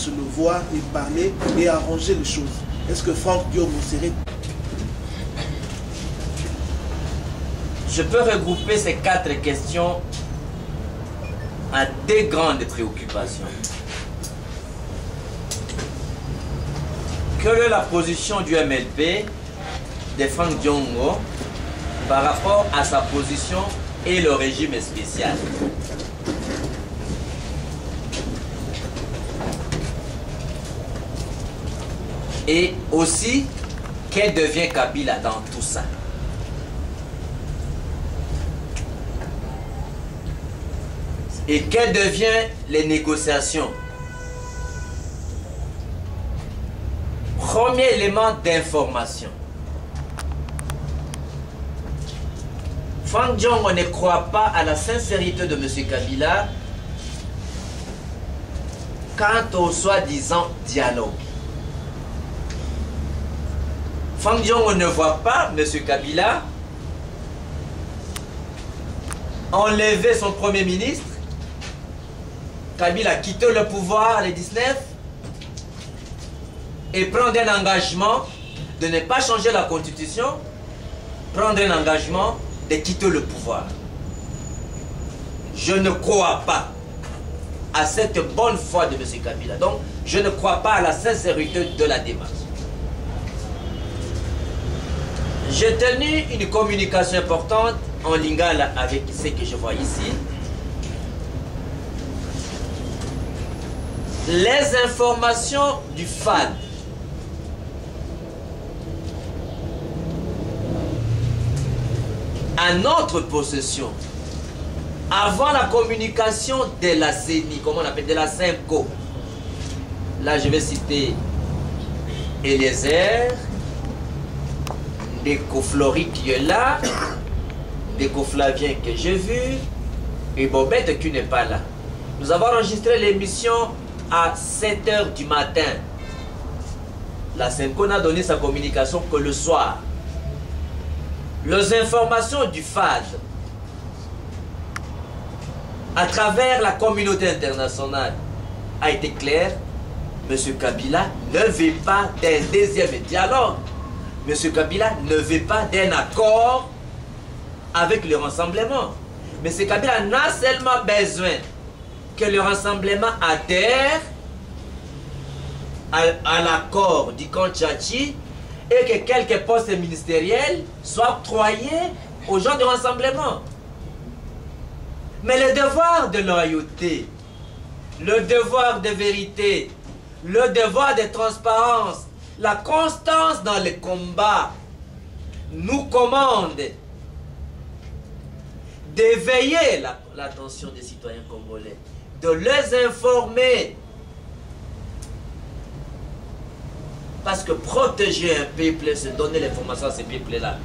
se le voir et parler et arranger les choses. Est-ce que Franck Diongo serait... Je peux regrouper ces 4 questions à 2 grandes préoccupations. Quelle est la position du MLP de Franck Diongo par rapport à sa position et le régime spécial? Et aussi, qu'est devient Kabila dans tout ça? Et quelles deviennent les négociations? Premier élément d'information. Franck Diongo ne croit pas à la sincérité de M. Kabila quant au soi-disant dialogue. Franck Diongo ne voit pas M. Kabila enlever son premier ministre. Kabila a quitté le pouvoir le 19 et prendre un engagement de ne pas changer la constitution, prendre un engagement de quitter le pouvoir. Je ne crois pas à cette bonne foi de M. Kabila. Donc, je ne crois pas à la sincérité de la démarche. J'ai tenu une communication importante en lingala avec ce que je vois ici. Les informations du FAD à notre possession, avant la communication de la CENI, comment on appelle, de la SEMCO. Là, je vais citer Eliezer, Deco Flori qui est là, Deco Flavien que j'ai vu, et Bobette qui n'est pas là. Nous avons enregistré l'émission à 7 h du matin. La SEMCO n'a donné sa communication que le soir. Les informations du FAD à travers la communauté internationale a été claire. M. Kabila ne veut pas d'un deuxième dialogue. M. Kabila ne veut pas d'un accord avec le rassemblement. M. Kabila n'a seulement besoin que le rassemblement adhère à l'accord du camp Tchatchi et que quelques postes ministériels soient octroyés aux gens du rassemblement. Mais le devoir de loyauté, le devoir de vérité, le devoir de transparence, la constance dans les combats nous commande d'éveiller l'attention des citoyens congolais, de les informer. Parce que protéger un peuple, c'est donner l'information à ces peuples-là.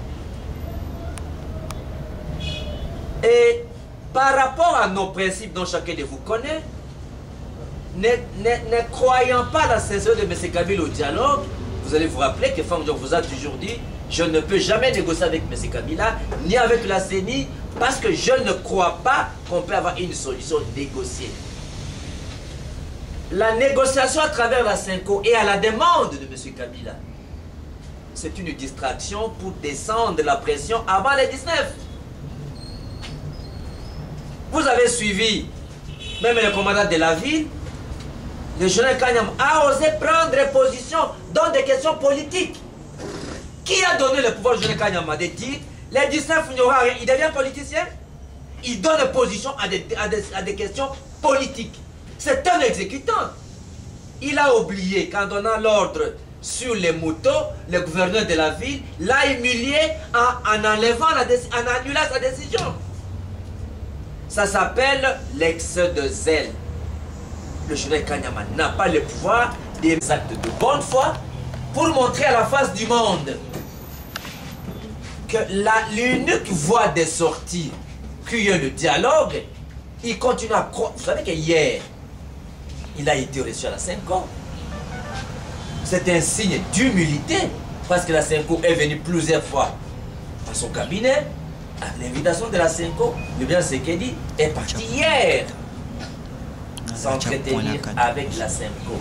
Et par rapport à nos principes dont chacun de vous connaît, ne croyant pas la sincérité de M. Kabila au dialogue, vous allez vous rappeler que Franck Diongo vous a toujours dit « Je ne peux jamais négocier avec M. Kabila, ni avec la CENI, parce que je ne crois pas qu'on peut avoir une solution négociée. » La négociation à travers la SEMCO et à la demande de M. Kabila, c'est une distraction pour descendre la pression avant les 19. Vous avez suivi, même le commandant de la ville, le général Kanyama a osé prendre position dans des questions politiques. Qui a donné le pouvoir au général Kanyama de dire les 19 il n'y aura rien, il devient politicien? Il donne position à des questions politiques. C'est un exécutant. Il a oublié qu'en donnant l'ordre sur les motos, le gouverneur de la ville l'a humilié en enlevant, en annulant sa décision. Ça s'appelle l'excès de zèle. Le général Kanyama n'a pas le pouvoir des actes de bonne foi pour montrer à la face du monde que l'unique voie de sortie qui est le dialogue, il continue à croire. Vous savez que hier, il a été reçu à la SEMCO. C'est un signe d'humilité parce que la SEMCO est venue plusieurs fois à son cabinet. L'invitation de la SEMCO, le bien Sekedi est parti hier. s'entretenir avec la SEMCO.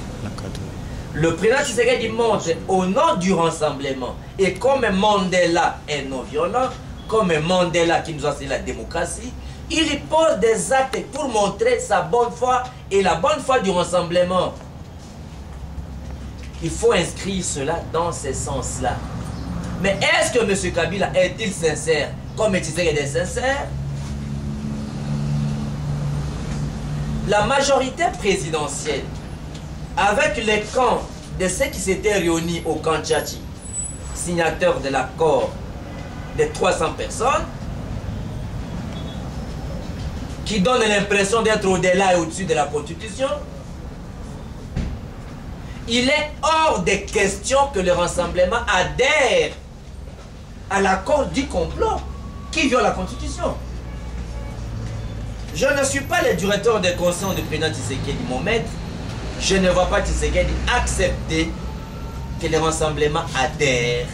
Le président Tshisekedi montre au nom du rassemblement et comme Mandela est non-violent, comme Mandela qui nous enseigne la démocratie, il y pose des actes pour montrer sa bonne foi et la bonne foi du rassemblement. Il faut inscrire cela dans ce sens-là. Mais est-ce que M. Kabila est-il sincère comme Tshisekedi est sincère? La majorité présidentielle, avec les camps de ceux qui s'étaient réunis au camp Tchatchi, signataires de l'accord de 300 personnes, qui donnent l'impression d'être au-delà et au-dessus de la Constitution, il est hors de question que le rassemblement adhère à l'accord du complot qui viole la Constitution. Je ne suis pas le directeur de conscience du président Tshisekedi, mon maître. Je ne vois pas Tshisekedi accepter que le rassemblement adhère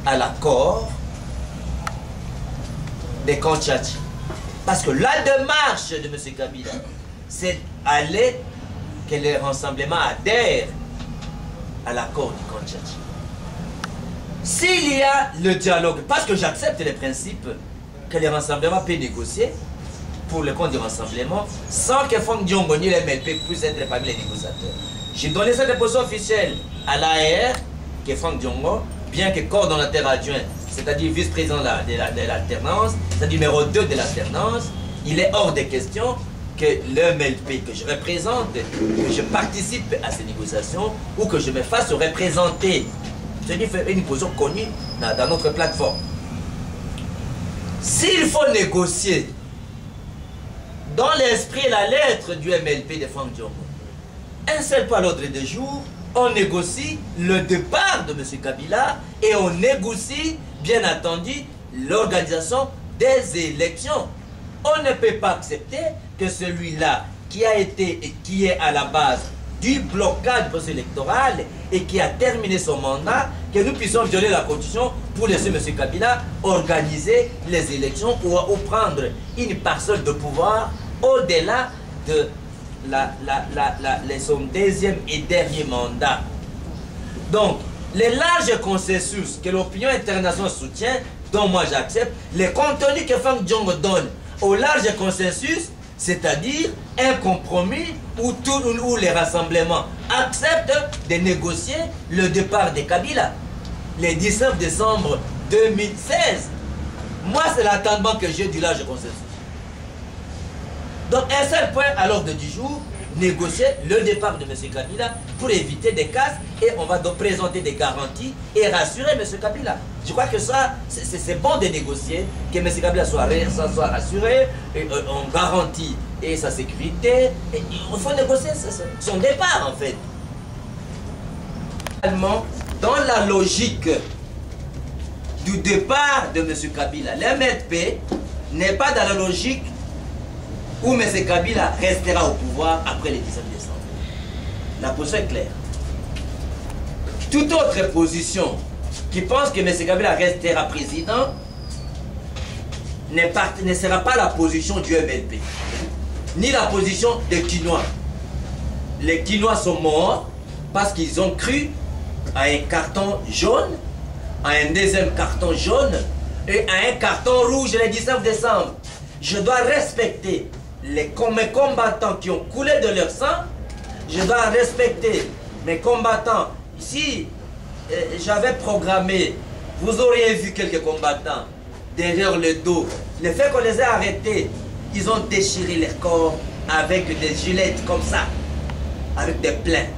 à l'accord des camps Tchatchi. Parce que la démarche de M. Kabila, c'est aller que le rassemblement adhère à l'accord du camp Tchatchi. S'il y a le dialogue, parce que j'accepte le principe que le rassemblement peut négocier pour le compte du rassemblement, sans que Franck Diongo ni les MLP puissent être parmi les négociateurs. J'ai donné cette position officielle à l'AR, que Franck Diongo, bien que coordonnateur adjoint, c'est-à-dire vice-président de l'alternance, c'est-à-dire numéro 2 de l'alternance, il est hors de question que le MLP que je représente, que je participe à ces négociations ou que je me fasse représenter. C'est une position connue dans notre plateforme. S'il faut négocier dans l'esprit et la lettre du MLP de Franck Diongo, un seul pas à l'ordre du jour, on négocie le départ de M. Kabila et on négocie, bien entendu, l'organisation des élections. On ne peut pas accepter que celui-là qui a été et qui est à la base du blocage du processus électoral et qui a terminé son mandat, que nous puissions violer la Constitution pour laisser M. Kabila organiser les élections ou prendre une parcelle de pouvoir au-delà de son deuxième et dernier mandat. Donc, le large consensus que l'opinion internationale soutient, dont moi j'accepte, le contenu que Franck Diongo donne au large consensus, c'est-à-dire un compromis où les rassemblements acceptent de négocier le départ de Kabila le 19 décembre 2016. Moi, c'est l'attendement que j'ai du large consensus. Donc, un seul point à l'ordre du jour, négocier le départ de M. Kabila pour éviter des casses et on va donc présenter des garanties et rassurer M. Kabila. Je crois que ça, c'est bon de négocier, que M. Kabila soit rassuré, et, on garantit et sa sécurité. Et il faut négocier son départ en fait. Dans la logique du départ de M. Kabila, l'MFP n'est pas dans la logique où M. Kabila restera au pouvoir après le 19 décembre. La position est claire. Toute autre position qui pense que M. Kabila restera président ne sera pas la position du MLP, ni la position des Quinois. Les Quinois sont morts parce qu'ils ont cru à un carton jaune, à un deuxième carton jaune et à un carton rouge le 19 décembre. Je dois respecter mes combattants qui ont coulé de leur sang. Je dois respecter mes combattants. Si j'avais programmé, vous auriez vu quelques combattants derrière le dos. Le fait qu'on les ait arrêtés, ils ont déchiré leur corps avec des gilettes comme ça, avec des plaies.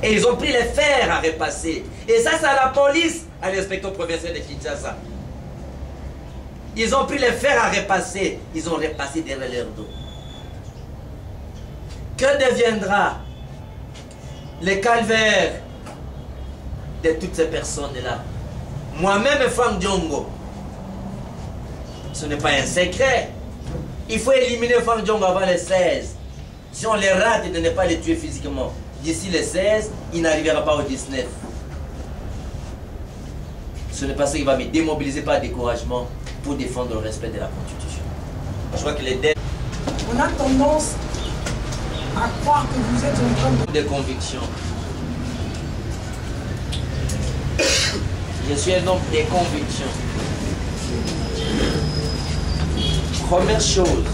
Et ils ont pris les fers à repasser. Et ça, c'est à la police, à l'inspecteur provincial de Kinshasa. Ils ont pris les fers à repasser. Ils ont repassé derrière leur dos. Que deviendra le calvaire de toutes ces personnes-là? Moi-même, Franck Diongo, ce n'est pas un secret. Il faut éliminer Franck Diongo avant le 16. Si on les rate de ne pas les tuer physiquement, d'ici le 16, il n'arrivera pas au 19. Ce n'est pas ça qui va me démobiliser par découragement pour défendre le respect de la Constitution. Je crois que les dettes... On a tendance à croire que vous êtes en train de... Des convictions. Je suis un homme des convictions. Première chose,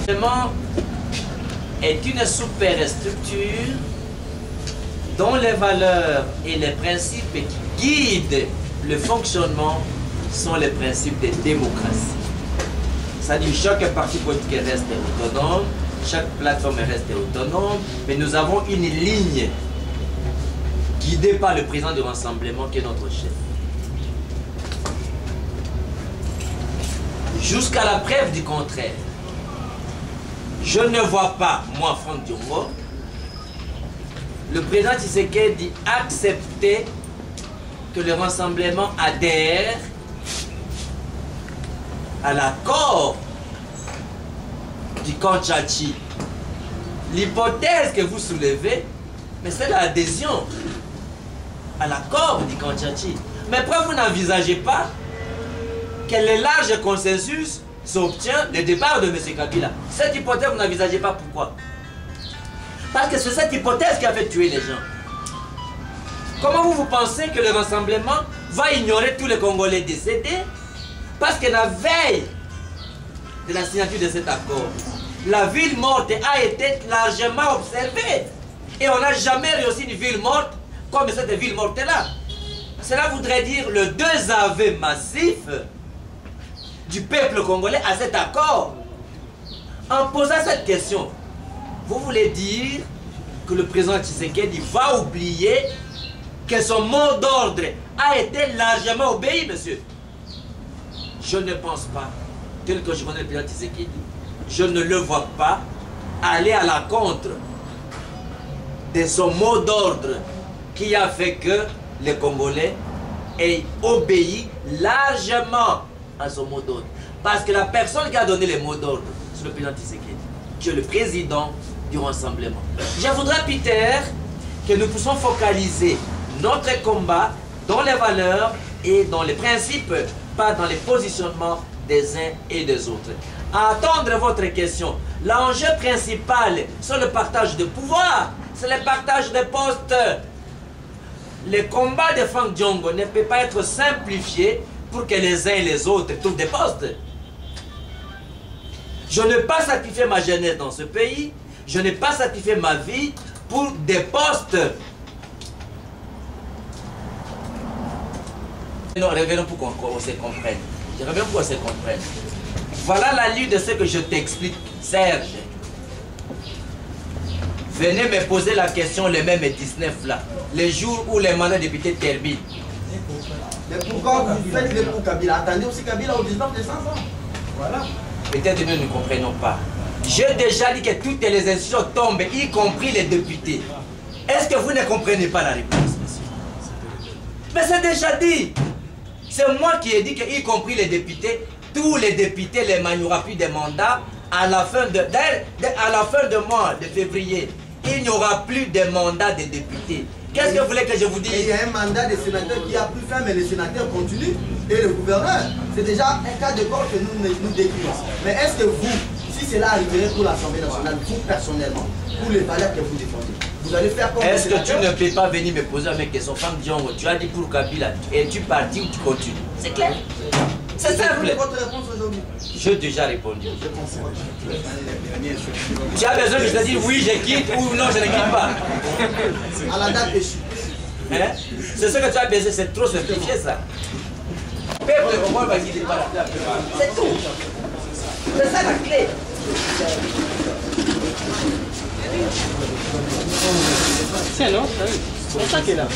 le gouvernement est une superstructure dont les valeurs et les principes qui guident le fonctionnement sont les principes de démocratie. C'est-à-dire chaque parti politique reste autonome, chaque plateforme reste autonome, mais nous avons une ligne guidée par le président du Rassemblement qui est notre chef. Jusqu'à la preuve du contraire, je ne vois pas, moi, Franck Diongo, le président Tshisekedi accepter que le Rassemblement adhère à l'accord du Kanchachi. L'hypothèse que vous soulevez, mais c'est l'adhésion à l'accord du Kanchachi. Mais pourquoi vous n'envisagez pas que le large consensus s'obtient le départ de M. Kabila? Cette hypothèse, vous n'envisagez pas pourquoi? Parce que c'est cette hypothèse qui a fait tuer les gens. Comment vous pensez que le Rassemblement va ignorer tous les Congolais décédés? Parce que la veille de la signature de cet accord, la ville morte a été largement observée. Et on n'a jamais réussi une ville morte comme cette ville morte-là. Cela voudrait dire le désaveu massif du peuple congolais à cet accord. En posant cette question, vous voulez dire que le président Tshisekedi va oublier que son mot d'ordre a été largement obéi, monsieur? Je ne pense pas, tel que je connais le président Tshisekedi, je ne le vois pas aller à la contre de son mot d'ordre qui a fait que les Congolais aient obéi largement à son mot d'ordre. Parce que la personne qui a donné les mots d'ordre, c'est le président Tshisekedi, qui est le président du Rassemblement. Je voudrais, Peter, que nous puissions focaliser notre combat dans les valeurs et dans les principes, pas dans les positionnements des uns et des autres. À attendre votre question, l'enjeu principal, c'est le partage de pouvoir, c'est le partage de postes. Le combat de Franck Diongo ne peut pas être simplifié pour que les uns et les autres trouvent des postes. Je n'ai pas sacrifié ma jeunesse dans ce pays, je n'ai pas sacrifié ma vie pour des postes. Non, revenons pour qu'on se comprenne. Je reviens pour qu'on se comprenne. Voilà la lutte de ce que je t'explique, Serge. Venez me poser la question le même 19 là, le jour où les mandats députés terminent. Mais pourquoi vous faites le pour Kabila? Attendez aussi Kabila au 19 décembre. Voilà. Peut-être nous ne comprenons pas. J'ai déjà dit que toutes les institutions tombent, y compris les députés. Est-ce que vous ne comprenez pas la réponse, monsieur? Mais c'est déjà dit. C'est moi qui ai dit que, y compris les députés, tous les députés, il n'y aura plus de mandats à la fin de mois de février. Il n'y aura plus de mandat de députés. Qu'est-ce que vous voulez que je vous dise? Il y a un mandat de sénateur qui a pris fin, mais le sénateur continue. Et le gouverneur, c'est déjà un cas de corps que nous décrivons. Mais est-ce que vous, si cela arriverait pour l'Assemblée nationale, vous personnellement, pour les valeurs que vous défendez, vous allez faire comme est-ce que tu ne peux pas venir me poser mes questions? Franck Diongo, tu as dit pour Kabila, es-tu parti ou tu continues? C'est clair. C'est simple. Votre réponse aujourd'hui? J'ai déjà répondu. Tu as besoin que je te dise oui, je quitte ou non, je ne quitte pas. À la date échue. Hein? C'est ce que tu as besoin, c'est trop simplifié ça. Peuple au moins va quitter par la clé. C'est tout. C'est ça la clé. C'est non? C'est ça qui est là.